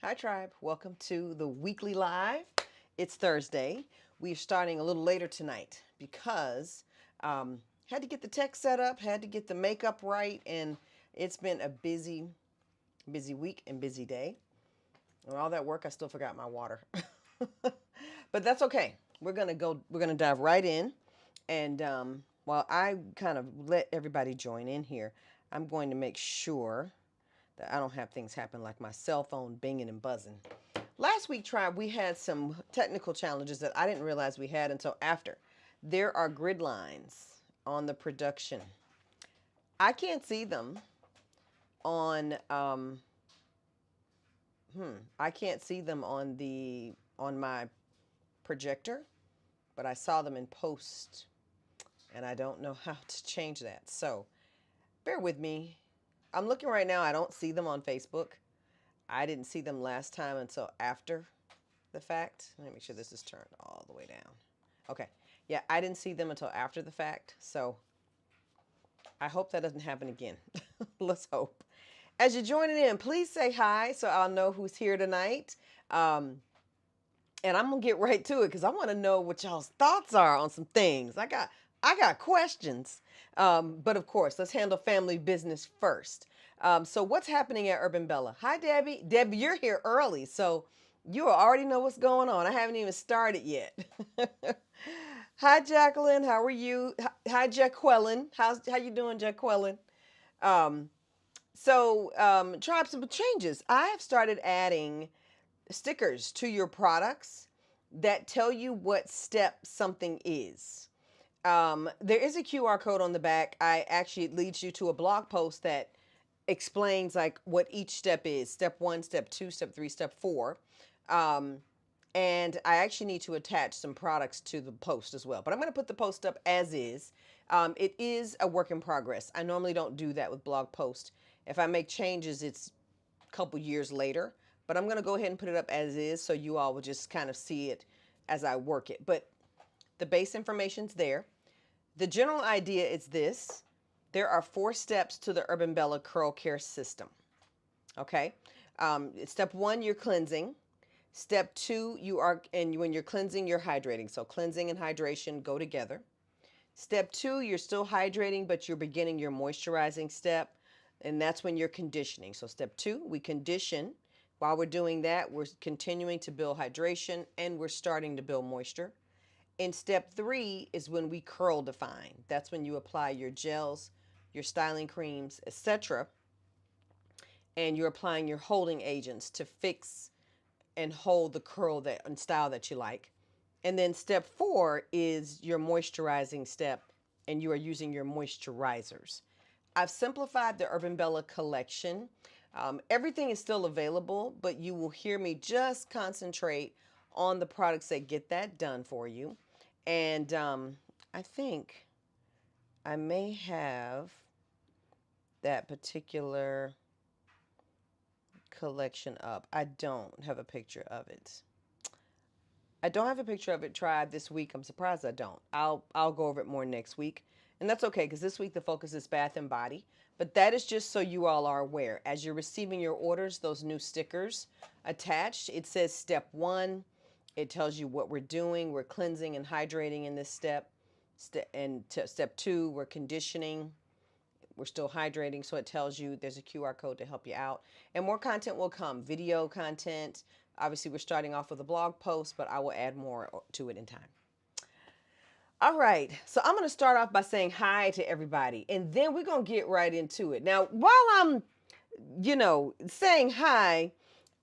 Hi, Tribe. Welcome to the weekly live. It's Thursday. We're starting a little later tonight because had to get the tech set up, had to get the makeup right, and it's been a busy, busy week and busy day. And all that work, I still forgot my water. But that's okay. We're gonna dive right in. And while I kind of let everybody join in here, I'm going to make sure that I don't have things happen like my cell phone binging and buzzing. Last week, Tribe, we had some technical challenges that I didn't realize we had until after. There are grid lines on the production. I can't see them on I can't see them on my projector, but I saw them in post and I don't know how to change that. So bear with me. I'm looking right now. I don't see them on Facebook. I didn't see them last time until after the fact. Let me make sure this is turned all the way down. Okay. Yeah, I didn't see them until after the fact. So I hope that doesn't happen again. Let's hope. As you're joining in, please say hi so I'll know who's here tonight. And I'm gonna get right to it because I want to know what y'all's thoughts are on some things. I got questions. But of course, let's handle family business first. So what's happening at Urban Bella? Hi, Debbie. Debbie, you're here early, so you already know what's going on. I haven't even started yet. Hi, Jacqueline. How are you? Hi, Jaqueline. How you doing, Jaqueline? Um, Tribe, some changes. I have started adding stickers to your products that tell you what step something is. There is a QR code on the back. It leads you to a blog post that explains like what each step is: step one, step two, step three, step four. Um, and I actually need to attach some products to the post as well. But I'm going to put the post up as is. It is a work in progress. I normally don't do that with blog posts. If I make changes, it's a couple years later. But I'm going to go ahead and put it up as is so you all will just kind of see it as I work it. But the base information's there. The general idea is this. There are 4 steps to the Urban Bella Curl Care system. Okay. Step 1, you're cleansing. Step 2, when you're cleansing, you're hydrating. So cleansing and hydration go together. Step 2, you're still hydrating, but you're beginning your moisturizing step. And that's when you're conditioning. So step 2, we condition. While we're doing that, we're continuing to build hydration and we're starting to build moisture. In step 3 is when we curl define. That's when you apply your gels, your styling creams, etc. And you're applying your holding agents to fix and hold the curl and style that you like. And then step 4 is your moisturizing step, and you are using your moisturizers. I've simplified the Urban Bella collection. Everything is still available, but you will hear me just concentrate on the products that get that done for you. And I think I may have that particular collection up. I don't have a picture of it. I don't have a picture of it, Tribe, this week. I'm surprised I don't. I'll go over it more next week. And that's okay because this week the focus is bath and body. But that is just so you all are aware. As you're receiving your orders, those new stickers attached, it says step 1. It tells you what we're doing. We're cleansing and hydrating in this step. Step 2, we're conditioning. We're still hydrating, so it tells you there's a QR code to help you out. And more content will come, video content. Obviously, we're starting off with a blog post, but I will add more to it in time. All right, so I'm going to start off by saying hi to everybody, and then we're going to get right into it. Now, while I'm, saying hi,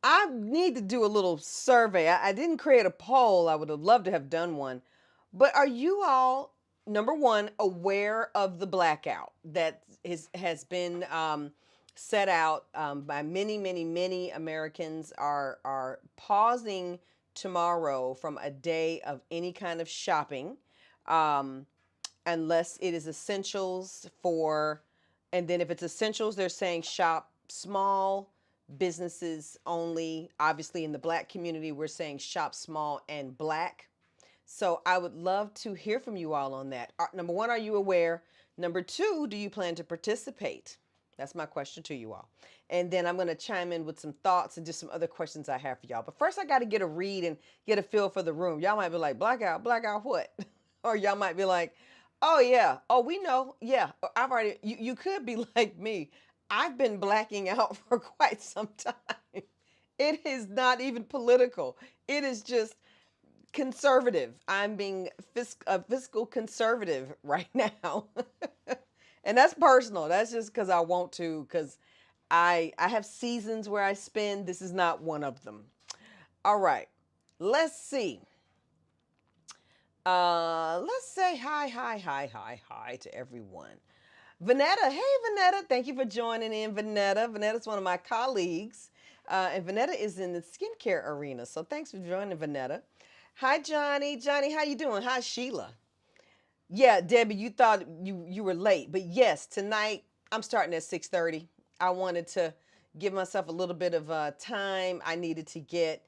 I need to do a little survey. I didn't create a poll. I would have loved to have done one. But are you all, number one, aware of the blackout that has been set out by many, many, many Americans are pausing tomorrow from a day of any kind of shopping unless it is essentials and then if it's essentials, they're saying shop small, businesses only. Obviously, in the Black community, we're saying shop small and Black. So I would love to hear from you all on that. Number one, are you aware? Number two, do you plan to participate? That's my question to you all. And then I'm going to chime in with some thoughts and just some other questions I have for y'all. But first, I got to get a read and get a feel for the room. Y'all might be like, blackout, blackout what? Or y'all might be like, oh, yeah. Oh, we know. Yeah. I've already, you could be like me. I've been blacking out for quite some time. It is not even political. It is just conservative. I'm being a fiscal conservative right now. And that's personal. That's just because I want to, because I have seasons where I spend. This is not one of them. All right. Let's see. Let's say hi to everyone. Vanetta, hey Vanetta, thank you for joining in, Vanetta. Vanetta's one of my colleagues, and Vanetta is in the skincare arena. So thanks for joining, Vanetta. Hi Johnny. Johnny, how you doing? Hi Sheila. Yeah, Debbie, you thought you were late, but yes, tonight I'm starting at 6:30. I wanted to give myself a little bit of time. I needed to get.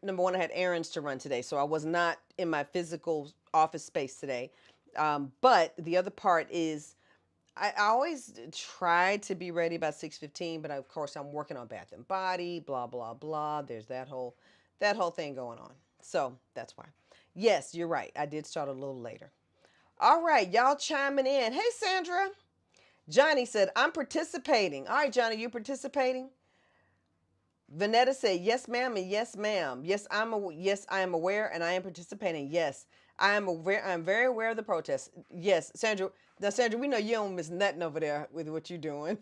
Number one, I had errands to run today, so I was not in my physical office space today. But the other part is, I always try to be ready by 6:15, but of course I'm working on Bath and Body, blah blah blah. There's that whole thing going on, so that's why. Yes, you're right. I did start a little later. All right, y'all chiming in. Hey, Sandra. Johnny said, I'm participating. All right, Johnny, you participating? Vanetta said, yes, ma'am, and yes, ma'am. Yes, I am aware, and I am participating. Yes, I am aware. I'm very aware of the protest. Yes, Sandra. Now, Sandra, we know you don't miss nothing over there with what you're doing.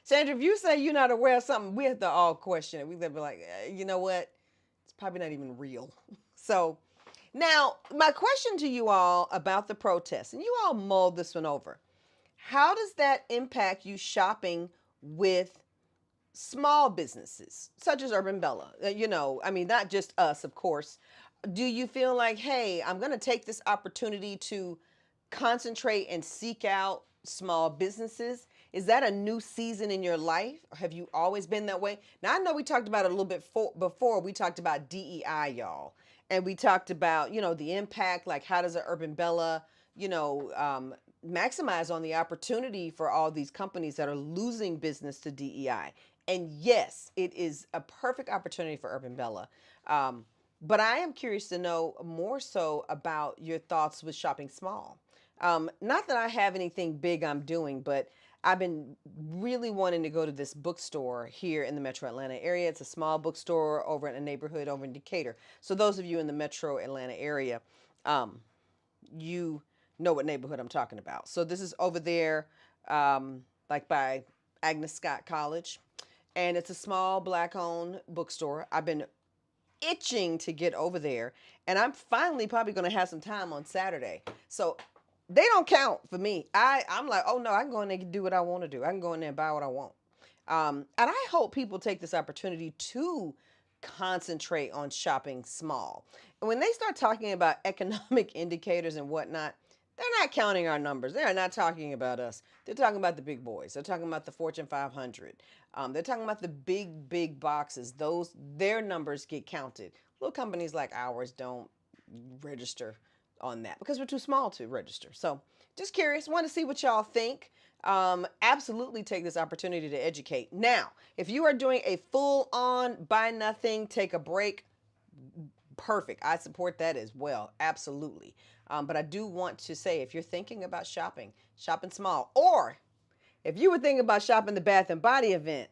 Sandra, if you say you're not aware of something, we have to all question it. We have to be like, you know what? It's probably not even real. So, now, my question to you all about the protest, and you all mulled this one over. How does that impact you shopping with small businesses, such as Urban Bella? I mean, not just us, of course. Do you feel like, hey, I'm going to take this opportunity to concentrate and seek out small businesses? Is that a new season in your life? Or have you always been that way? Now, I know we talked about it a little bit before. We talked about DEI, y'all. And we talked about, the impact, like how does an Urban Bella, maximize on the opportunity for all these companies that are losing business to DEI. And yes, it is a perfect opportunity for Urban Bella. But I am curious to know more so about your thoughts with shopping small. Not that I have anything big I'm doing, but I've been really wanting to go to this bookstore here in the Metro Atlanta area. It's a small bookstore over in a neighborhood over in Decatur. So those of you in the Metro Atlanta area, you know what neighborhood I'm talking about. So this is over there, like by Agnes Scott College. And it's a small Black-owned bookstore. I've been itching to get over there. And I'm finally probably going to have some time on Saturday. So they don't count for me. I'm like, oh no, I can go in there and do what I want to do. I can go in there and buy what I want. And I hope people take this opportunity to concentrate on shopping small. And when they start talking about economic indicators and whatnot, they're not counting our numbers. They're not talking about us. They're talking about the big boys. They're talking about the Fortune 500. They're talking about the big boxes. Their numbers get counted. Little companies like ours don't register on that because we're too small to register. So just curious, want to see what y'all think. Absolutely take this opportunity to educate. Now, if you are doing a full-on buy nothing, take a break, perfect. I support that as well. Absolutely. But I do want to say, if you're thinking about shopping small, or if you were thinking about shopping the Bath and Body event,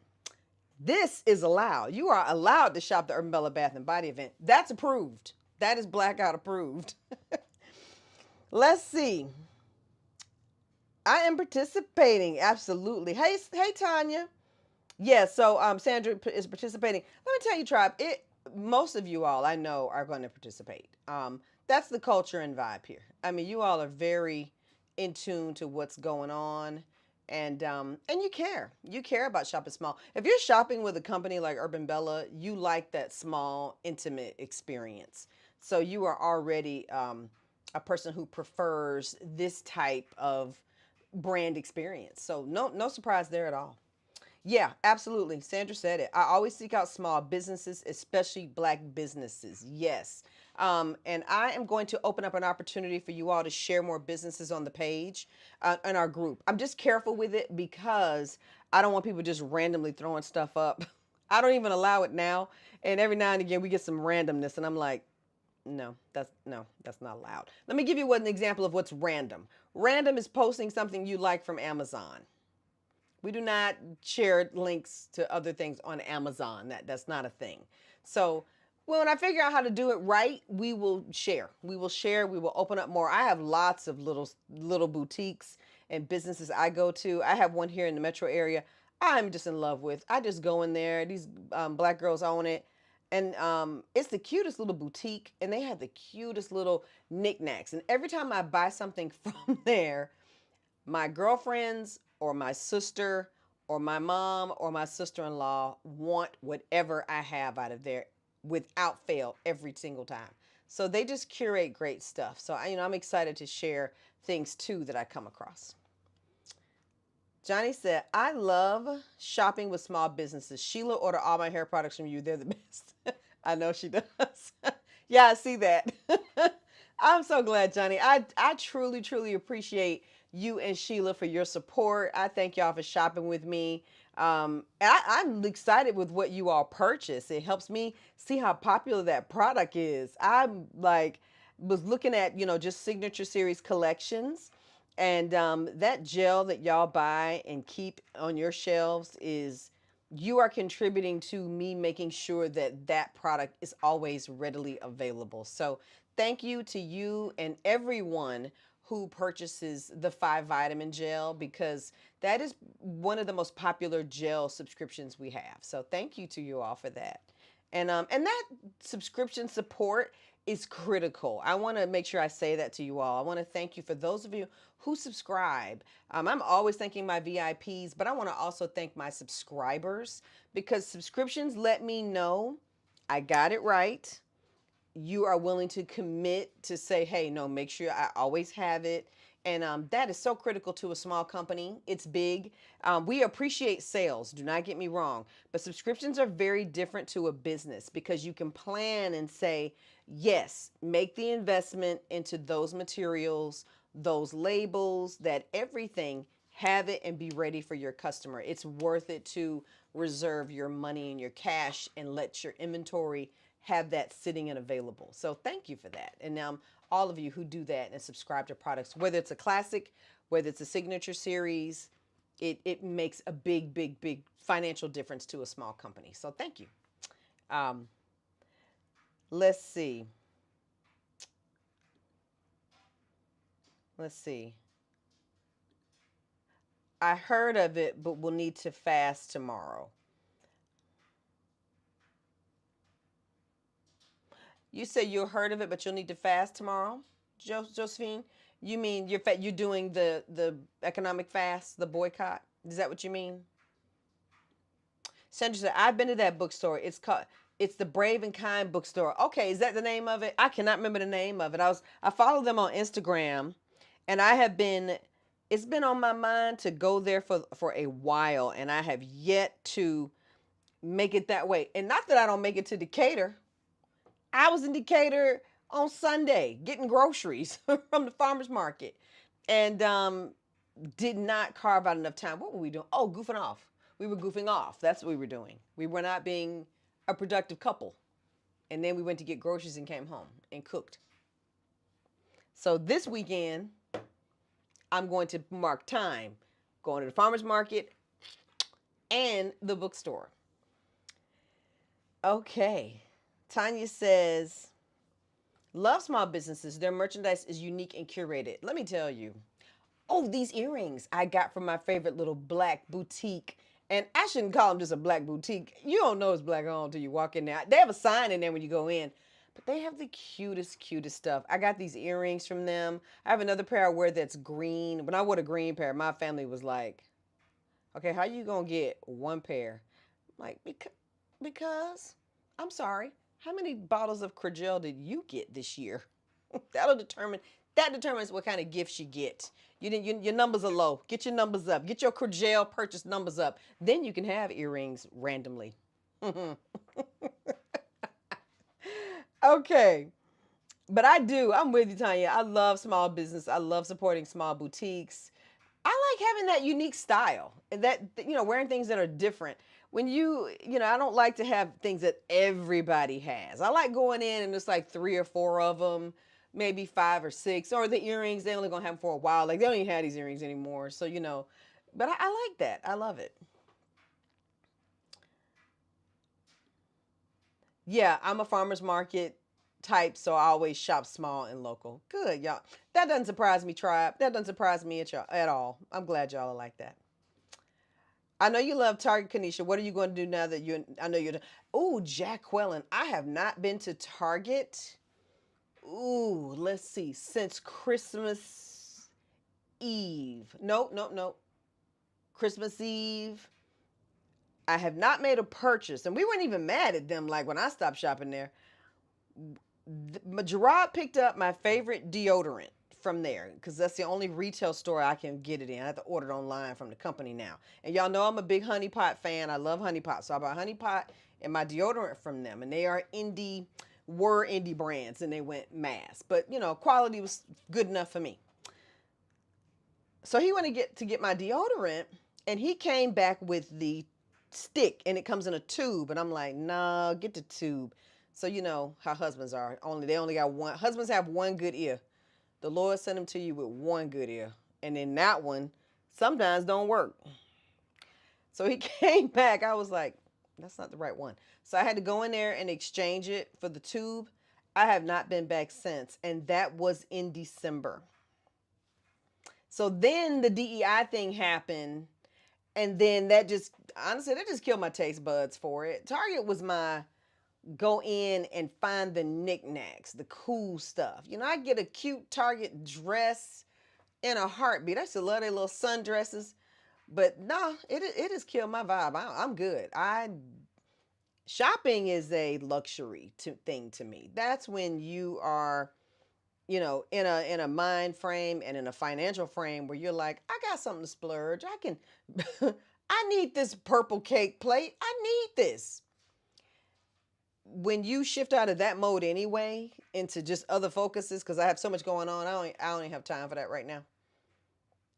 this is allowed. You are allowed to shop the Urban Bella Bath and Body event. That's approved. That is Blackout approved. Let's see. I am participating. Absolutely. Hey, Tanya. Yeah, so Sandra is participating. Let me tell you, Tribe, most of you all I know are going to participate. That's the culture and vibe here. I mean, you all are very in tune to what's going on, and you care. You care about shopping small. If you're shopping with a company like Urban Bella, you like that small, intimate experience. So you are already a person who prefers this type of brand experience. So no surprise there at all. Yeah, absolutely. Sandra said it. I always seek out small businesses, especially Black businesses. Yes. And I am going to open up an opportunity for you all to share more businesses on the page in our group. I'm just careful with it because I don't want people just randomly throwing stuff up. I don't even allow it now. And every now and again, we get some randomness, and I'm like, that's not allowed. Let me give you an example of what's random. Random is posting something you like from Amazon. We do not share links to other things on Amazon. That's not a thing. So when I figure out how to do it right, we will share. We will share. We will open up more. I have lots of little boutiques and businesses I go to. I have one here in the metro area I'm just in love with. I just go in there. These black girls own it. And it's the cutest little boutique, and they have the cutest little knickknacks. And every time I buy something from there, my girlfriends or my sister or my mom or my sister-in-law want whatever I have out of there without fail every single time. So they just curate great stuff. So I'm excited to share things too that I come across. Johnny said, I love shopping with small businesses. Sheila ordered all my hair products from you. They're the best. I know she does. Yeah, I see that. I'm so glad, Johnny. I truly, truly appreciate you and Sheila for your support. I thank y'all for shopping with me. I'm excited with what you all purchase. It helps me see how popular that product is. I'm like, was looking at, just Signature Series collections. And that gel that y'all buy and keep on your shelves you are contributing to me making sure that that product is always readily available. So thank you to you and everyone who purchases the 5 vitamin gel, because that is one of the most popular gel subscriptions we have. So thank you to you all for that. And that subscription support is critical. I want to make sure I say that to you all. I want to thank you for those of you who subscribe. I'm always thanking my VIPs, but I want to also thank my subscribers, because subscriptions let me know I got it right. You are willing to commit to say, hey, no, make sure I always have it. And that is so critical to a small company. It's big. We appreciate sales, do not get me wrong, but subscriptions are very different to a business, because you can plan and say, yes, make the investment into those materials, those labels, that everything, have it and be ready for your customer. It's worth it to reserve your money and your cash and let your inventory have that sitting and available. So thank you for that. And now all of you who do that and subscribe to products, whether it's a classic, whether it's a signature series, it makes a big, big, big financial difference to a small company. So thank you. Let's see. I heard of it, but we'll need to fast tomorrow. You say you heard of it, but you'll need to fast tomorrow, Josephine? You mean you're doing the economic fast, the boycott? Is that what you mean? Sandra said, I've been to that bookstore. It's the Brave and Kind bookstore. Okay, is that the name of it? I cannot remember the name of it. I follow them on Instagram, and it's been on my mind to go there for a while, and I have yet to make it that way. And not that I don't make it to Decatur. I was in Decatur on Sunday getting groceries from the farmer's market, and did not carve out enough time. What were we doing? Oh, goofing off. We were goofing off. That's what we were doing. We were not being a productive couple. And then we went to get groceries and came home and cooked. So this weekend, I'm going to mark time going to the farmer's market and the bookstore. Okay. Tanya says, love small businesses. Their merchandise is unique and curated. Let me tell you. Oh, these earrings I got from my favorite little black boutique. And I shouldn't call them just a black boutique. You don't know it's black on until you walk in there. They have a sign in there when you go in. But they have the cutest, cutest stuff. I got these earrings from them. I have another pair I wear that's green. When I wore the green pair, my family was like, okay, how you going to get one pair? I'm like, because, I'm sorry. How many bottles of Cragel did you get this year? That determines what kind of gifts you get. Your numbers are low. Get your numbers up. Get your Cragel purchase numbers up. Then you can have earrings randomly. Okay. But I do. I'm with you, Tanya. I love small business. I love supporting small boutiques. I like having that unique style and that, wearing things that are different. When I don't like to have things that everybody has. I like going in and it's like three or four of them, maybe five or six, or the earrings. They only gonna have them for a while. Like they don't even have these earrings anymore. So, but I like that. I love it. Yeah, I'm a farmer's market type, so I always shop small and local. Good, y'all. That doesn't surprise me, tribe. That doesn't surprise me at y'all at all. I'm glad y'all are like that. I know you love Target, Kanisha. What are you going to do now that I know you're. Oh, Jack Quellen. I have not been to Target. Ooh, let's see. Since Christmas Eve. Nope, nope, nope. Christmas Eve. I have not made a purchase, and we weren't even mad at them. Like when I stopped shopping there, Gerard picked up my favorite deodorant from there because that's the only retail store I can get it in. I have to order it online from the company now. And y'all know I'm a big Honey Pot fan. I love Honey Pot. So I bought Honey Pot and my deodorant from them. And they were indie brands and they went mass. But, quality was good enough for me. So he went to get my deodorant and he came back with the stick and it comes in a tube. And I'm like, nah, get the tube. So you know how husbands are. They only got one. Husbands have one good ear. The Lord sent them to you with one good ear. And then that one sometimes don't work. So he came back. I was like, that's not the right one. So I had to go in there and exchange it for the tube. I have not been back since. And that was in December. So then the DEI thing happened. And then honestly, that just killed my taste buds for it. Target was my go in and find the knickknacks, the cool stuff. I get a cute Target dress in a heartbeat. I used to love their little sundresses. But no, it has killed my vibe. I'm good. Shopping is a luxury thing to me. That's when you are, in a mind frame and in a financial frame where you're like, I got something to splurge. I can I need this purple cake plate. I need this. When you shift out of that mode anyway into just other focuses, because I have so much going on, I don't even have time for that right now.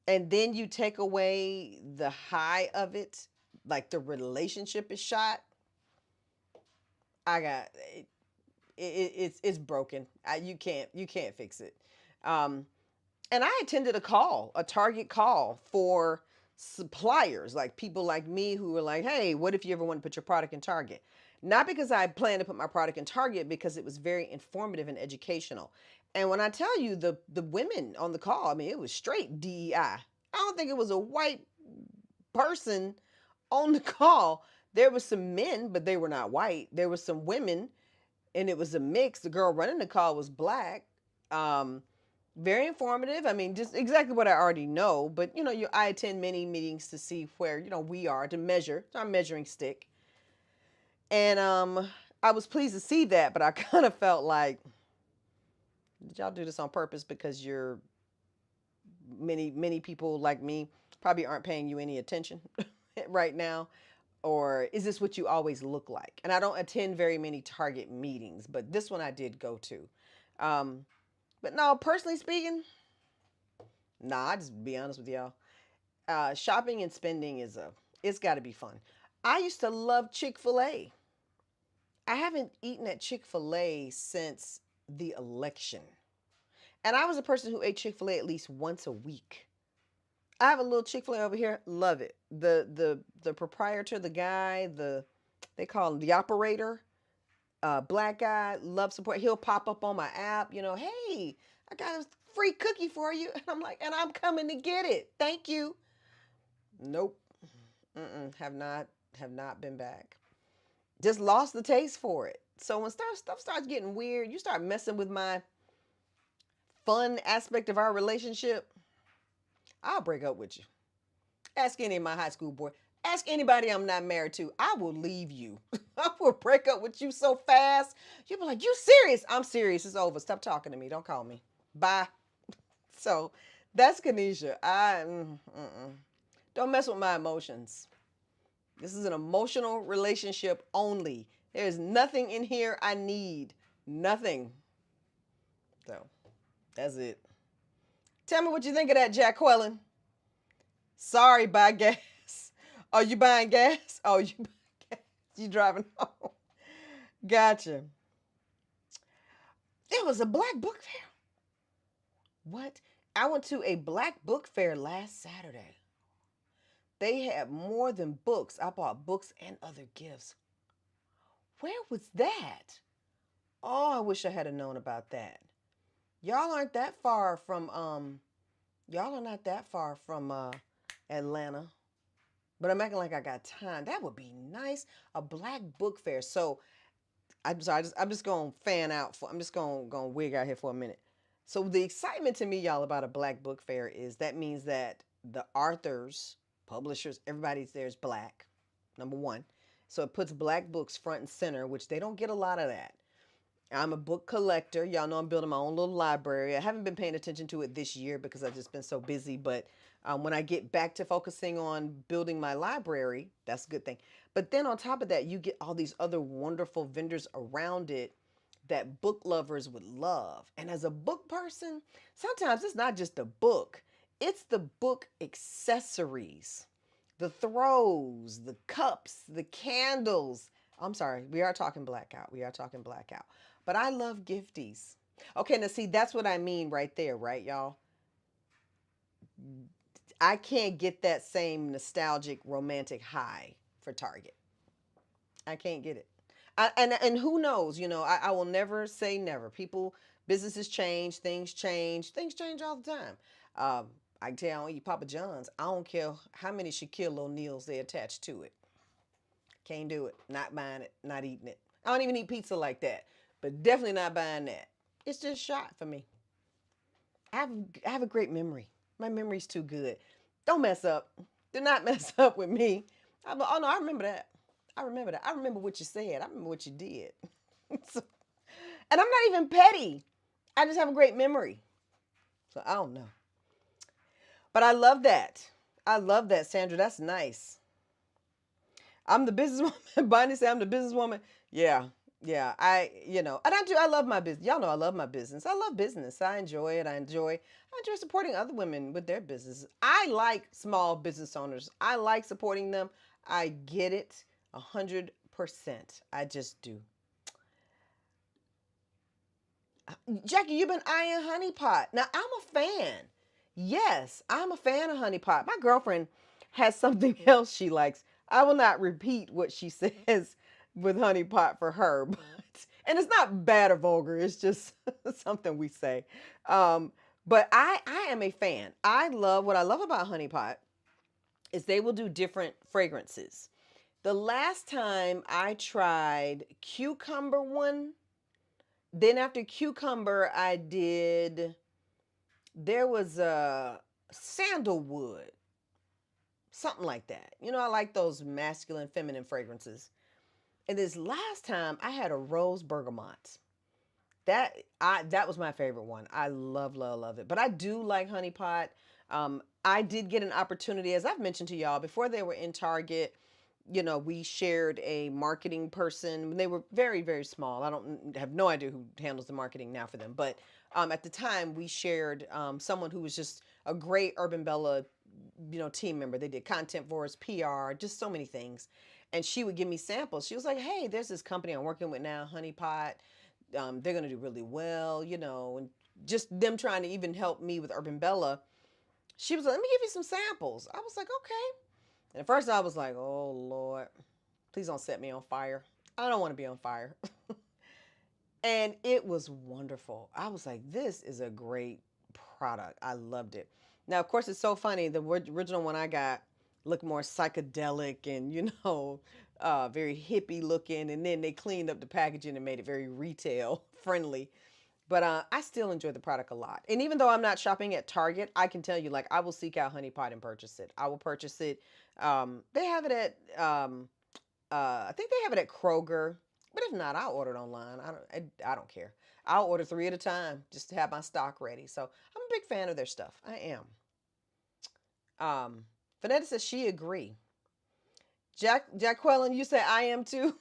And then you take away the high of it, like the relationship is shot. I got it's broken. You can't fix it. Um, and I attended a Target call for suppliers, like people like me who were like, hey, what if you ever want to put your product in Target? Not because I plan to put my product in Target, because it was very informative and educational. And when I tell you the women on the call, I mean, it was straight DEI. I don't think it was a white person on the call. There was some men, but they were not white. There was some women, and it was a mix. The girl running the call was black. Um, Very informative. I mean, just exactly what I already know. But I attend many meetings to see where we are to measure. It's our measuring stick. And I was pleased to see that, but I kind of felt like, did y'all do this on purpose because you're many people like me probably aren't paying you any attention right now? Or is this what you always look like? And I don't attend very many Target meetings, but this one I did go to. But no, personally speaking, nah, I just be honest with y'all. Shopping and spending it's got to be fun. I used to love Chick-fil-A. I haven't eaten at Chick-fil-A since the election. And I was a person who ate Chick-fil-A at least once a week. I have a little Chick-fil-A over here. Love it. The proprietor, the guy, they call him the operator, black guy, love support. He'll pop up on my app, hey, I got a free cookie for you. And I'm like, and I'm coming to get it. Thank you. Nope. Have not been back. Just lost the taste for it. So when stuff starts getting weird, you start messing with my fun aspect of our relationship, I'll break up with you. Ask any of my high school boy. Ask anybody I'm not married to. I will leave you. I will break up with you so fast. You'll be like, you serious? I'm serious. It's over. Stop talking to me. Don't call me. Bye. So that's Kanisha. Don't mess with my emotions. This is an emotional relationship only. There's nothing in here I need. Nothing. So that's it. Tell me what you think of that, Jack Quellen. Sorry, buy gas. Oh, you buying gas? Oh, you buying gas. You driving home. Gotcha. It was a black book fair. What? I went to a black book fair last Saturday. They had more than books. I bought books and other gifts. Where was that? Oh, I wish I had known about that. Y'all aren't that far from y'all are not that far from Atlanta. But I'm acting like I got time. That would be nice. A black book fair. So I'm sorry, I'm just gonna fan out for I'm just gonna wig out here for a minute. So the excitement to me, y'all, about a black book fair is that means that the authors, publishers, everybody's there is black. Number one. So it puts black books front and center, which they don't get a lot of that. I'm a book collector. Y'all know I'm building my own little library. I haven't been paying attention to it this year because I've just been so busy. But when I get back to focusing on building my library, that's a good thing. But then on top of that, you get all these other wonderful vendors around it that book lovers would love. And as a book person, sometimes it's not just the book, it's the book accessories, the throws, the cups, the candles. I'm sorry, we are talking blackout. We are talking blackout. But I love gifties. Okay, now see, that's what I mean right there, right, y'all? I can't get that same nostalgic, romantic high for Target. I can't get it. And who knows? I will never say never. People, businesses change, things change all the time. Um, I can tell you, I don't eat Papa John's. I don't care how many Shaquille O'Neals they attach to it. Can't do it. Not buying it. Not eating it. I don't even eat pizza like that. But definitely not buying that. It's just shot for me. I have a great memory. My memory's too good. Don't mess up. Do not mess up with me. Oh no, I remember that. I remember that. I remember what you said. I remember what you did. So, and I'm not even petty. I just have a great memory. So I don't know. But I love that. I love that, Sandra. That's nice. I'm the businesswoman. Bonnie said I'm the businesswoman. Yeah. Yeah. And I do. I love my business. Y'all know I love my business. I love business. I enjoy it. I enjoy supporting other women with their business. I like small business owners. I like supporting them. I get it 100%. I just do. Jackie, you've been eyeing Honey Pot. Now, I'm a fan. Yes, I'm a fan of Honey Pot. My girlfriend has something else she likes. I will not repeat what she says with Honey Pot for her, and it's not bad or vulgar. It's just something we say. But I am a fan. What I love about Honey Pot is they will do different fragrances. The last time I tried cucumber one, then after cucumber, there was a sandalwood, something like that. I like those masculine, feminine fragrances. And this last time I had a rose bergamot. That was my favorite one. I love, love, love it. But I do like Honey Pot. I did get an opportunity, as I've mentioned to y'all, before they were in Target. We shared a marketing person. They were very, very small. I don't have no idea who handles the marketing now for them. But at the time, we shared someone who was just a great Urban Bella, team member. They did content for us, PR, just so many things. And she would give me samples. She was like, "Hey, there's this company I'm working with now, Honey Pot. They're going to do really well, and just them trying to even help me with Urban Bella." She was like, "Let me give you some samples." I was like, "Okay." And at first I was like, "Oh Lord, please don't set me on fire. I don't want to be on fire." And it was wonderful. I was like, "This is a great product." I loved it. Now, of course, it's so funny. The original one I got looked more psychedelic and, very hippie looking. And then they cleaned up the packaging and made it very retail friendly. But I still enjoy the product a lot. And even though I'm not shopping at Target, I can tell you, like, I will seek out Honey Pot and purchase it. I will purchase it. They have it at, I think they have it at Kroger. But if not, I'll order it online. I don't care. I'll order 3 at a time just to have my stock ready. So I'm a big fan of their stuff. I am. Vanetta says she agree. Jack Quellen, you say I am too.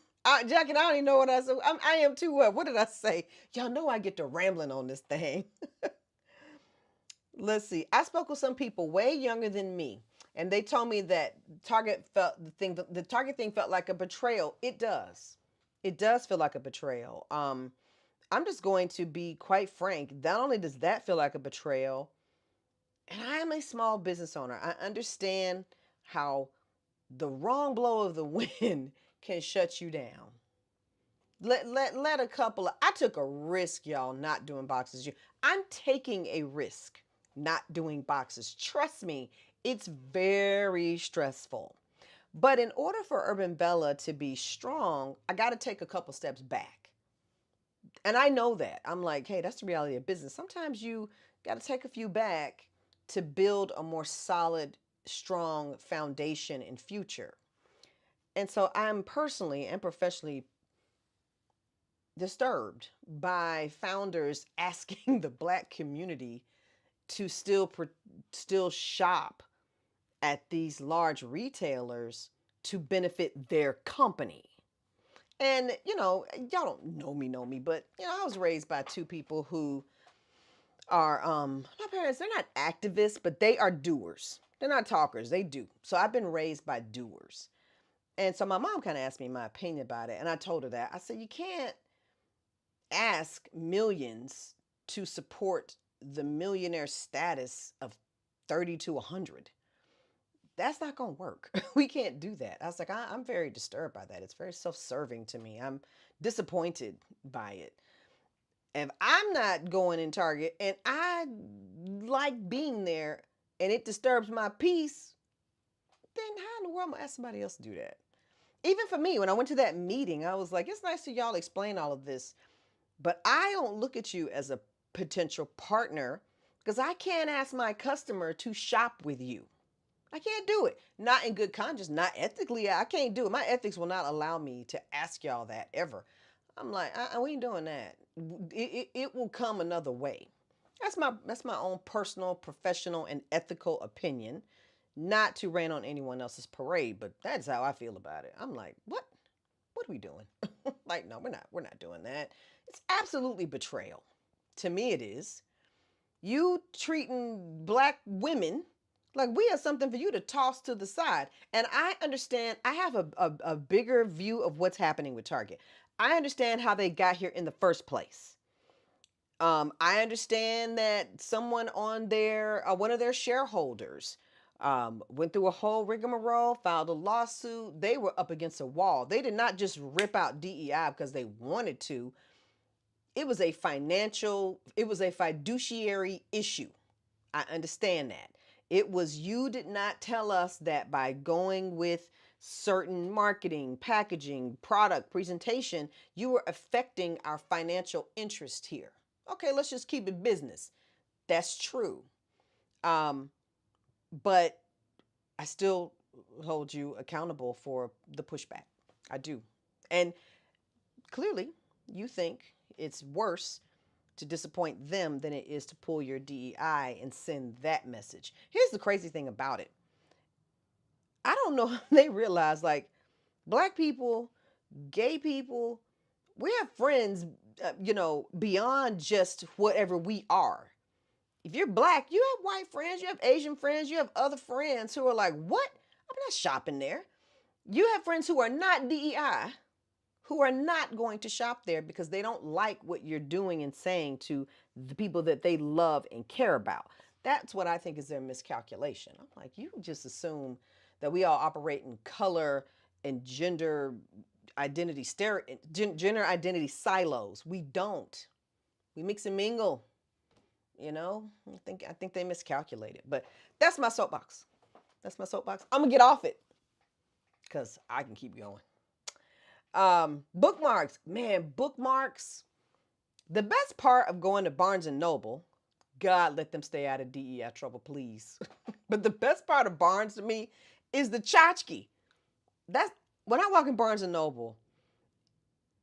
Jackie, I don't even know what I said. I am too. What did I say? Y'all know I get to rambling on this thing. Let's see. I spoke with some people way younger than me, and they told me that the Target thing felt like a betrayal. It does. It does feel like a betrayal. I'm just going to be quite frank. Not only does that feel like a betrayal, and I am a small business owner. I understand how the wrong blow of the wind can shut you down. Let a couple of, I took a risk, y'all, not doing boxes. I'm taking a risk not doing boxes. Trust me, it's very stressful. But in order for Urban Bella to be strong, I got to take a couple steps back. And I know that. I'm like, hey, that's the reality of business. Sometimes you got to take a few back to build a more solid, strong foundation in future. And so I'm personally and professionally disturbed by founders asking the Black community to still shop at these large retailers to benefit their company. And y'all don't know me, but I was raised by two people who are my parents, they're not activists, but they are doers. They're not talkers, they do. So I've been raised by doers. And so my mom kind of asked me my opinion about it, and I told her that. I said, you can't ask millions to support the millionaire status of 30 to 100. That's not going to work. We can't do that. I was like, I'm very disturbed by that. It's very self-serving to me. I'm disappointed by it. If I'm not going in Target and I like being there and it disturbs my peace, then how in the world am I ask somebody else to do that? Even for me, when I went to that meeting, I was like, it's nice to y'all explain all of this, but I don't look at you as a potential partner because I can't ask my customer to shop with you. I can't do it. Not in good conscience, not ethically. I can't do it. My ethics will not allow me to ask y'all that ever. I'm like, we ain't doing that. It will come another way. That's my own personal, professional, and ethical opinion. Not to rain on anyone else's parade, but that's how I feel about it. I'm like, what? What are we doing? Like, no, we're not doing that. It's absolutely betrayal. To me, it is. You treating Black women like we are something for you to toss to the side. And I understand, I have a bigger view of what's happening with Target. I understand how they got here in the first place. I understand that someone on one of their shareholders, went through a whole rigmarole, filed a lawsuit. They were up against a wall. They did not just rip out DEI because they wanted to. It was a fiduciary issue. I understand that. It was, you did not tell us that by going with certain marketing, packaging, product, presentation, you were affecting our financial interest here. Okay, let's just keep it business. That's true. But I still hold you accountable for the pushback. I do. And clearly, you think it's worse to disappoint them than it is to pull your DEI and send that message. Here's the crazy thing about it. I don't know if they realize, like, Black people, gay people, we have friends, beyond just whatever we are. If you're Black, you have white friends, you have Asian friends, you have other friends who are like, what? I'm not shopping there. You have friends who are not DEI, who are not going to shop there because they don't like what you're doing and saying to the people that they love and care about. That's what I think is their miscalculation. I'm like, you just assume that we all operate in color and gender identity silos. We don't. We mix and mingle. I think they miscalculated. But that's my soapbox. That's my soapbox. I'm gonna get off it because I can keep going. Bookmarks, man, bookmarks. The best part of going to Barnes and Noble, God, let them stay out of DEI trouble, please. But the best part of Barnes to me is the tchotchke. That's when I walk in Barnes and Noble.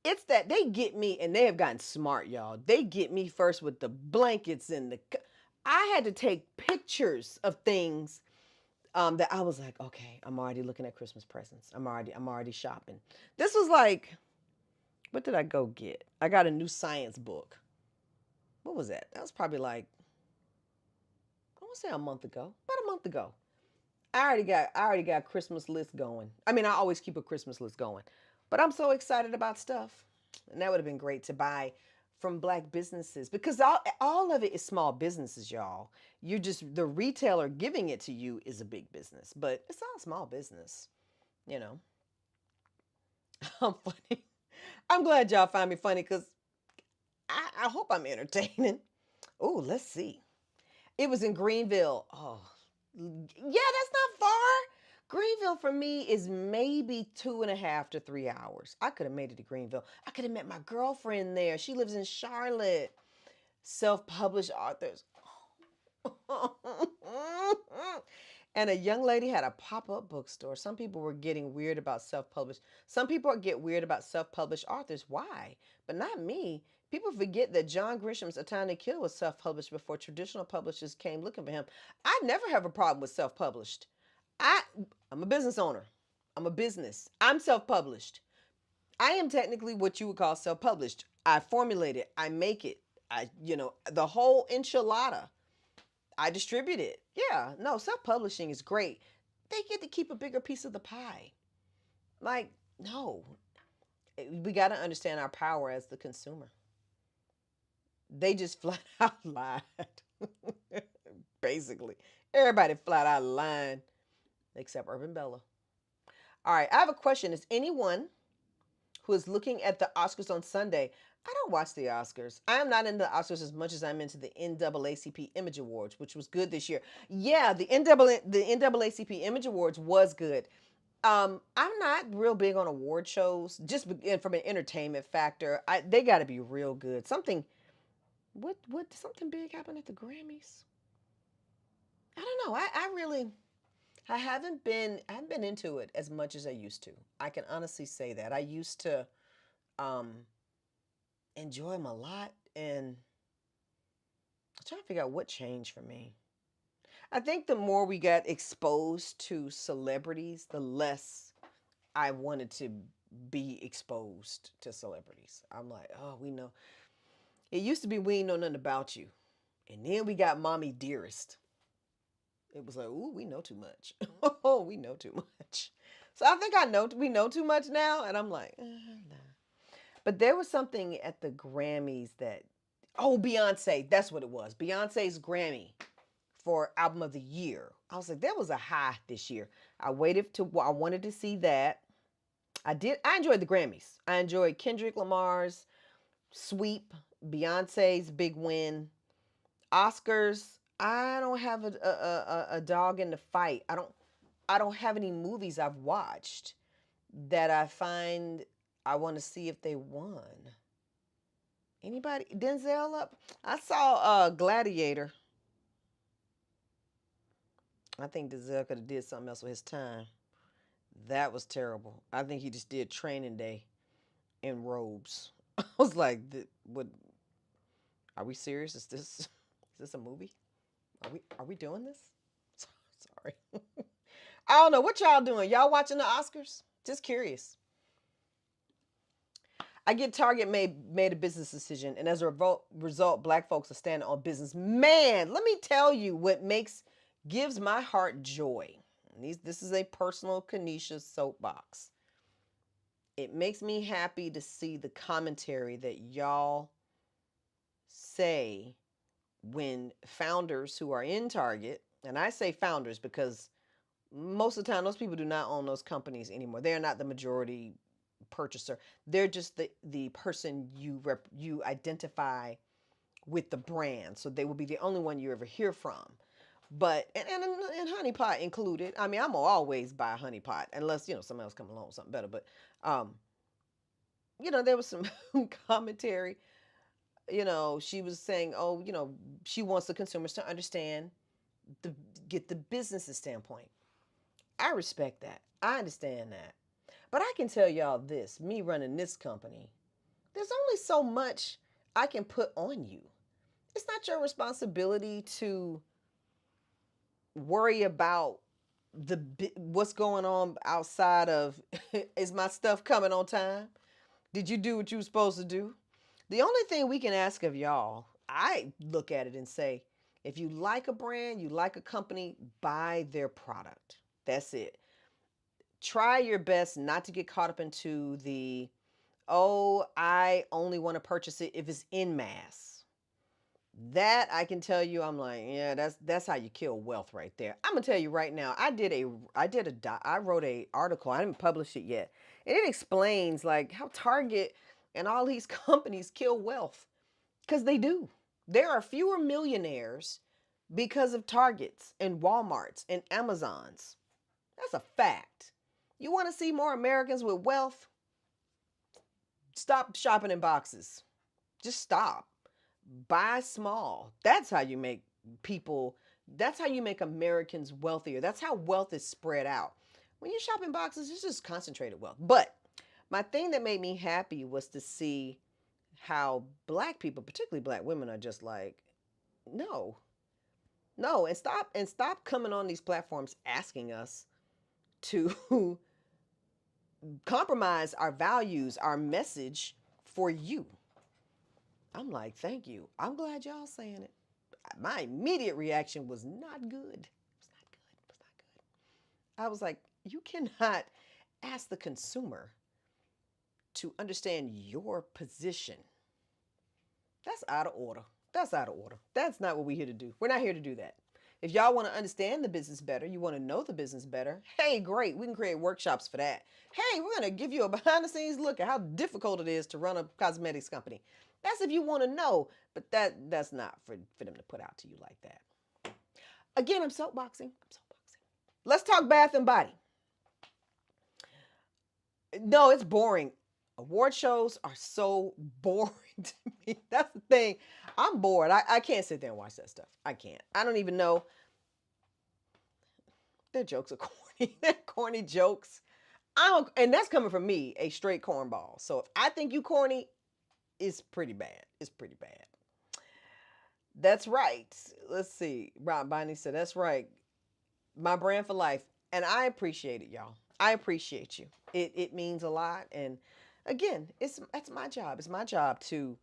It's that they get me, and they have gotten smart, y'all. They get me first with the blankets and I had to take pictures of things that I was like, okay, I'm already looking at Christmas presents. I'm already shopping. This was like What did I go get? I got a new science book. What was that? That was probably like, I want to say a month ago. About a month ago. I already got Christmas list going. I mean, I always keep a Christmas list going. But I'm so excited about stuff. And that would have been great to buy from black businesses because all of it is small businesses, y'all. You just the retailer giving it to you is a big business, but it's all small business, you know. I'm funny. I'm glad y'all find me funny because I hope I'm entertaining. Oh, let's see. It was in Greenville. Oh, yeah, that's not far. Greenville for me is maybe 2.5 to 3 hours. I could have made it to Greenville. I could have met my girlfriend there. She lives in Charlotte. Self-published authors. And a young lady had a pop-up bookstore. Some people were getting weird about self-published. Some people get weird about self-published authors. Why? But not me. People forget that John Grisham's A Time to Kill was self-published before traditional publishers came looking for him. I never have a problem with self-published. I I'm a business owner. I'm a business. I'm self-published. I am technically what you would call self-published. I formulate it. I make it. The whole enchilada. I distribute it. Yeah, no, self-publishing is great. They get to keep a bigger piece of the pie. Like, no. We got to understand our power as the consumer. They just flat out lied. Basically. Everybody flat out lying except Urban Bella. All right, I have a question. Is anyone who is looking at the Oscars on Sunday? I don't watch the Oscars. I am not into the Oscars as much as I'm into the NAACP Image Awards, which was good this year. Yeah, the NAACP Image Awards was good. I'm not real big on award shows, just from an entertainment factor. They got to be real good. What something big happened at the Grammys? I don't know. I haven't been into it as much as I used to. I can honestly say that. I used to um enjoy them a lot, and I'm trying to figure out what changed for me. I think the more we got exposed to celebrities, the less I wanted to be exposed to celebrities. I'm like, oh, we know. It used to be we ain't know nothing about you. And then we got Mommy Dearest. It was like, ooh, we know too much. Oh, we know too much. So I think we know too much now. And I'm like, nah. But there was something at the Grammys Beyonce, that's what it was. Beyonce's Grammy for Album of the Year. I was like, there was a high this year. I wanted to see that. I enjoyed the Grammys. I enjoyed Kendrick Lamar's sweep, Beyonce's big win. Oscars, I don't have a dog in the fight. I don't have any movies I've watched that I find I want to see if they won. Anybody? Denzel up? I saw Gladiator. I think Denzel could have did something else with his time. That was terrible. I think he just did Training Day in robes. I was like, "What? Are we serious? Is this a movie? Are we doing this?" Sorry. I don't know what y'all doing. Y'all watching the Oscars? Just curious. I get Target made a business decision, and as a result, black folks are standing on business. Man, let me tell you what gives my heart joy. This is a personal Kanisha soapbox. It makes me happy to see the commentary that y'all say when founders who are in Target, and I say founders because most of the time those people do not own those companies anymore. They're not the majority purchaser. They're just the person you identify with the brand. So they will be the only one you ever hear from. But and Honey Pot included. I mean, I'm always buy Honey Pot unless somebody else come along with something better. But there was some commentary. She was saying, oh, she wants the consumers to understand get the business's standpoint. I respect that. I understand that. But I can tell y'all this, me running this company, there's only so much I can put on you. It's not your responsibility to worry about what's going on outside of is my stuff coming on time? Did you do what you were supposed to do? The only thing we can ask of y'all, I look at it and say, if you like a brand, you like a company, buy their product. That's it. Try your best not to get caught up into the, oh, I only want to purchase it if it's in mass. That I can tell you, I'm like, yeah, that's how you kill wealth right there. I'm gonna tell you right now. I wrote a article. I didn't publish it yet, and it explains like how Target and all these companies kill wealth because they do. There are fewer millionaires because of Targets and Walmarts and Amazons. That's a fact. You want to see more Americans with wealth? Stop shopping in boxes. Just stop. Buy small. That's how you make people, that's how you make Americans wealthier. That's how wealth is spread out. When you shop in boxes, it's just concentrated wealth. But my thing that made me happy was to see how Black people, particularly Black women, are just like, no, no, and stop coming on these platforms asking us to compromise our values, our message for you. I'm like, thank you. I'm glad y'all saying it. My immediate reaction was not good. It was not good. It was not good. I was like, you cannot ask the consumer to understand your position. That's out of order. That's out of order. That's not what we're here to do. We're not here to do that. If y'all want to understand the business better, you want to know the business better, hey, great. We can create workshops for that. Hey, we're going to give you a behind the scenes look at how difficult it is to run a cosmetics company. That's if you want to know, but that's not for them to put out to you like that. Again, I'm soapboxing. Let's talk Bath and Body. No, it's boring. Award shows are so boring to me. That's the thing. I'm bored. I can't sit there and watch that stuff. I can't. I don't even know. Their jokes are corny. They're corny jokes. And that's coming from me, a straight cornball. So if I think you corny, it's pretty bad. It's pretty bad. That's right. Let's see. Rob Bonnie said, that's right. My brand for life. And I appreciate it, y'all. I appreciate you. It means a lot. And again, that's my job. It's my job to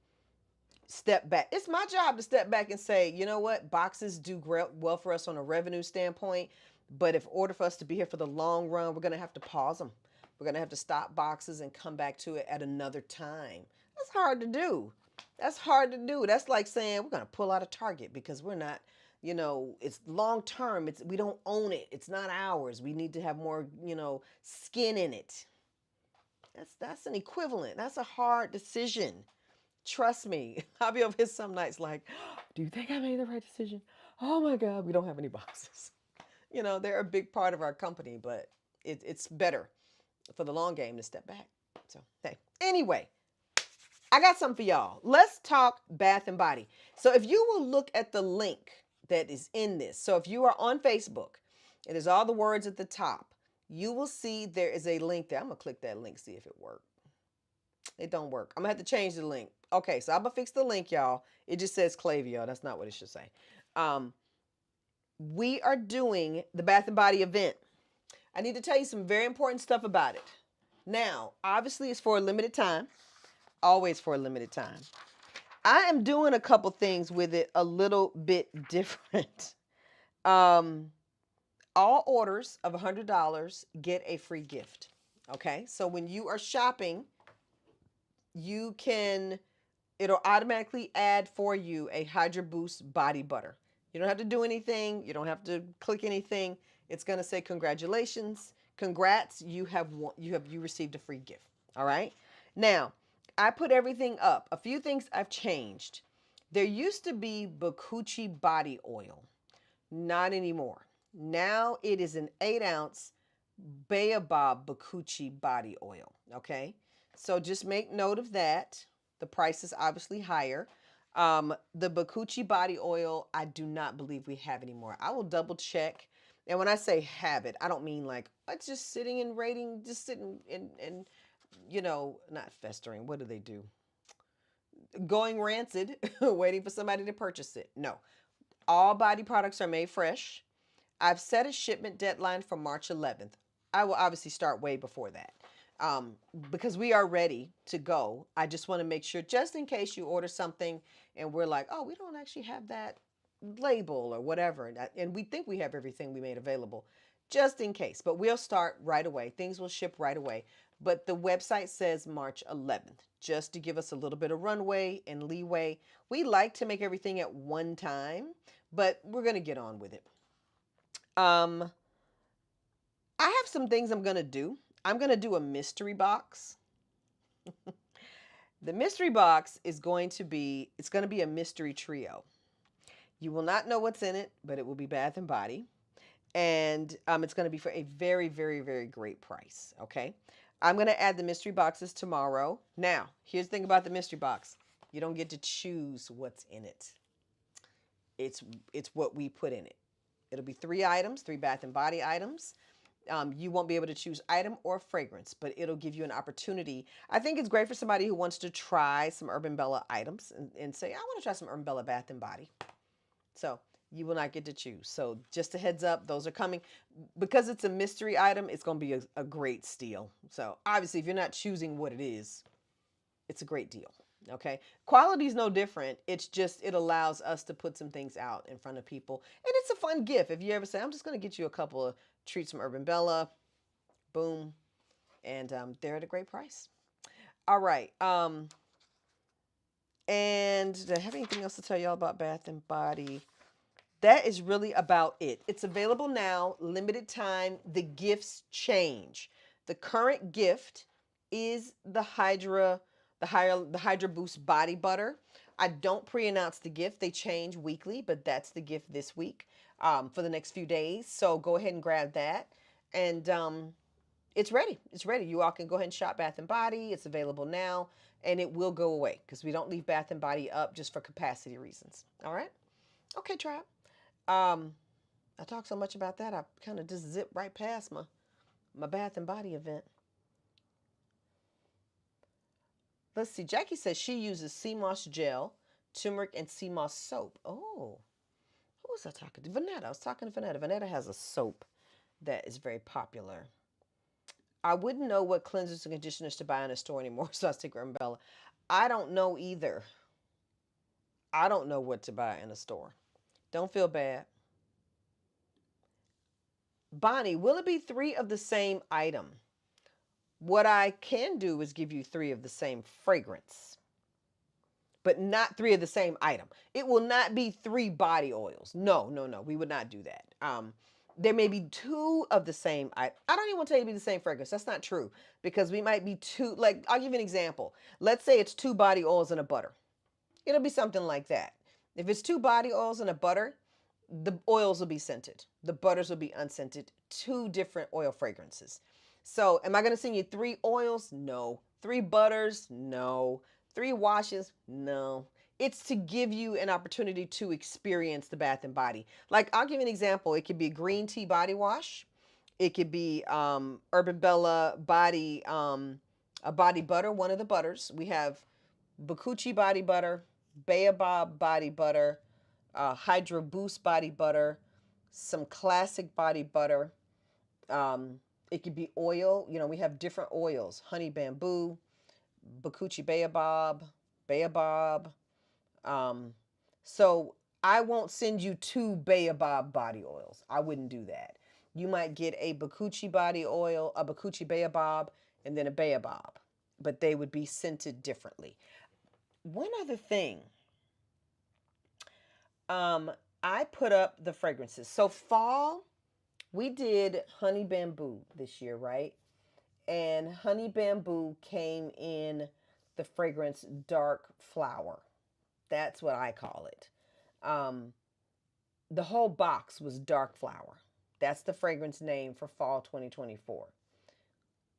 step back. It's my job to step back and say, you know what? Boxes do well for us on a revenue standpoint. But if order for us to be here for the long run, we're going to have to pause them. We're going to have to stop boxes and come back to it at another time. That's hard to do. That's hard to do. That's like saying we're going to pull out of Target because we're not, it's long term. We don't own it. It's not ours. We need to have more, skin in it. That's an equivalent. That's a hard decision. Trust me. I'll be over here some nights like, do you think I made the right decision? Oh my God, we don't have any boxes. They're a big part of our company, but it's better for the long game to step back. So, hey, anyway, I got something for y'all. Let's talk Bath and Body. So if you will look at the link that is in this. So if you are on Facebook, it is all the words at the top. You will see there is a link there. I'm going to click that link, see if it works. It don't work. I'm going to have to change the link. Okay, so I'm going to fix the link, y'all. It just says Clavio. That's not what it should say. We are doing the Bath and Body event. I need to tell you some very important stuff about it. Now, obviously, it's for a limited time. Always for a limited time. I am doing a couple things with it a little bit different. All orders of $100 get a free gift. Okay, so when you are shopping, it'll automatically add for you a Hydra Boost body butter. You don't have to do anything. You don't have to click anything. It's going to say congratulations. Congrats, you received a free gift. All right. Now, I put everything up. A few things I've changed. There used to be Bakuchi body oil. Not anymore. Now it is an 8-ounce Baobab Bakuchi body oil. Okay. So just make note of that. The price is obviously higher. The Bakuchi body oil, I do not believe we have anymore. I will double check. And when I say have it, I don't mean like it's just sitting and rating, just sitting and not festering. What do they do? Going rancid, waiting for somebody to purchase it. No, all body products are made fresh. I've set a shipment deadline for March 11th. I will obviously start way before that. because we are ready to go. I just want to make sure, just in case you order something and we're like, oh, we don't actually have that label or whatever, and we think we have everything we made available, just in case. But we'll start right away. Things will ship right away. But the website says March 11th, just to give us a little bit of runway and leeway. We like to make everything at one time, but we're going to get on with it. I have some things I'm going to do. I'm going to do a mystery box. The mystery box is going to be, it's going to be a mystery trio. You will not know what's in it, but it will be Bath and Body. And it's going to be for a very, very, very great price. Okay. I'm going to add the mystery boxes tomorrow. Now, here's the thing about the mystery box. You don't get to choose what's in it. It's what we put in it. It'll be 3 items, 3 Bath and Body items. You won't be able to choose item or fragrance, but it'll give you an opportunity. I think it's great for somebody who wants to try some Urban Bella items and say, I want to try some Urban Bella Bath and Body. So you will not get to choose. So just a heads up, those are coming. Because it's a mystery item, it's going to be a great steal. So obviously, if you're not choosing what it is, it's a great deal. Okay. Quality is no different. It's just, it allows us to put some things out in front of people. And it's a fun gift. If you ever say, I'm just going to get you a couple of treats from Urban Bella, boom. And they're at a great price. All right. And do I have anything else to tell y'all about Bath and Body? That is really about it. It's available now, limited time. The gifts change. The current gift is the Hydra Boost Body Butter. I don't pre-announce the gift. They change weekly, but that's the gift this week for the next few days. So go ahead and grab that. And it's ready. It's ready. You all can go ahead and shop Bath and Body. It's available now, and it will go away because we don't leave Bath and Body up just for capacity reasons. All right? Okay, tribe. I talked so much about that, I kind of just zipped right past my Bath and Body event. Let's see. Jackie says she uses sea moss gel, turmeric, and sea moss soap. Oh, who was I talking to? Vanetta. I was talking to Vanetta. Vanetta has a soap that is very popular. I wouldn't know what cleansers and conditioners to buy in a store anymore, so I stick with Urban Bella. I don't know either. I don't know what to buy in a store. Don't feel bad. Bonnie, will it be 3 of the same item? What I can do is give you 3 of the same fragrance, but not 3 of the same item. It will not be 3 body oils. No, no, no. We would not do that. There may be 2 of the same item. I don't even want to tell you to be the same fragrance. That's not true because we might be 2. Like, I'll give you an example. Let's say it's 2 body oils and a butter. It'll be something like that. If it's 2 body oils and a butter, the oils will be scented. The butters will be unscented. 2 different oil fragrances. So am I going to send you 3 oils? No. 3 butters? No. 3 washes? No. It's to give you an opportunity to experience the Bath and Body. Like, I'll give you an example. It could be a green tea body wash. It could be Urban Bella body, a body butter, one of the butters. We have Bakuchi body butter, Baobab body butter, Hydro Boost body butter, some classic body butter. It could be oil. You know, we have different oils: honey bamboo, Bakuchi Baobab. So I won't send you 2 Baobab body oils. I wouldn't do that. You might get a Bakuchi body oil, a Bakuchi Baobab, and then a Baobab, but they would be scented differently. One other thing. I put up the fragrances. So fall, we did honey bamboo this year, right? And honey bamboo came in the fragrance dark flower. That's what I call it. The whole box was dark flower. That's the fragrance name for fall 2024.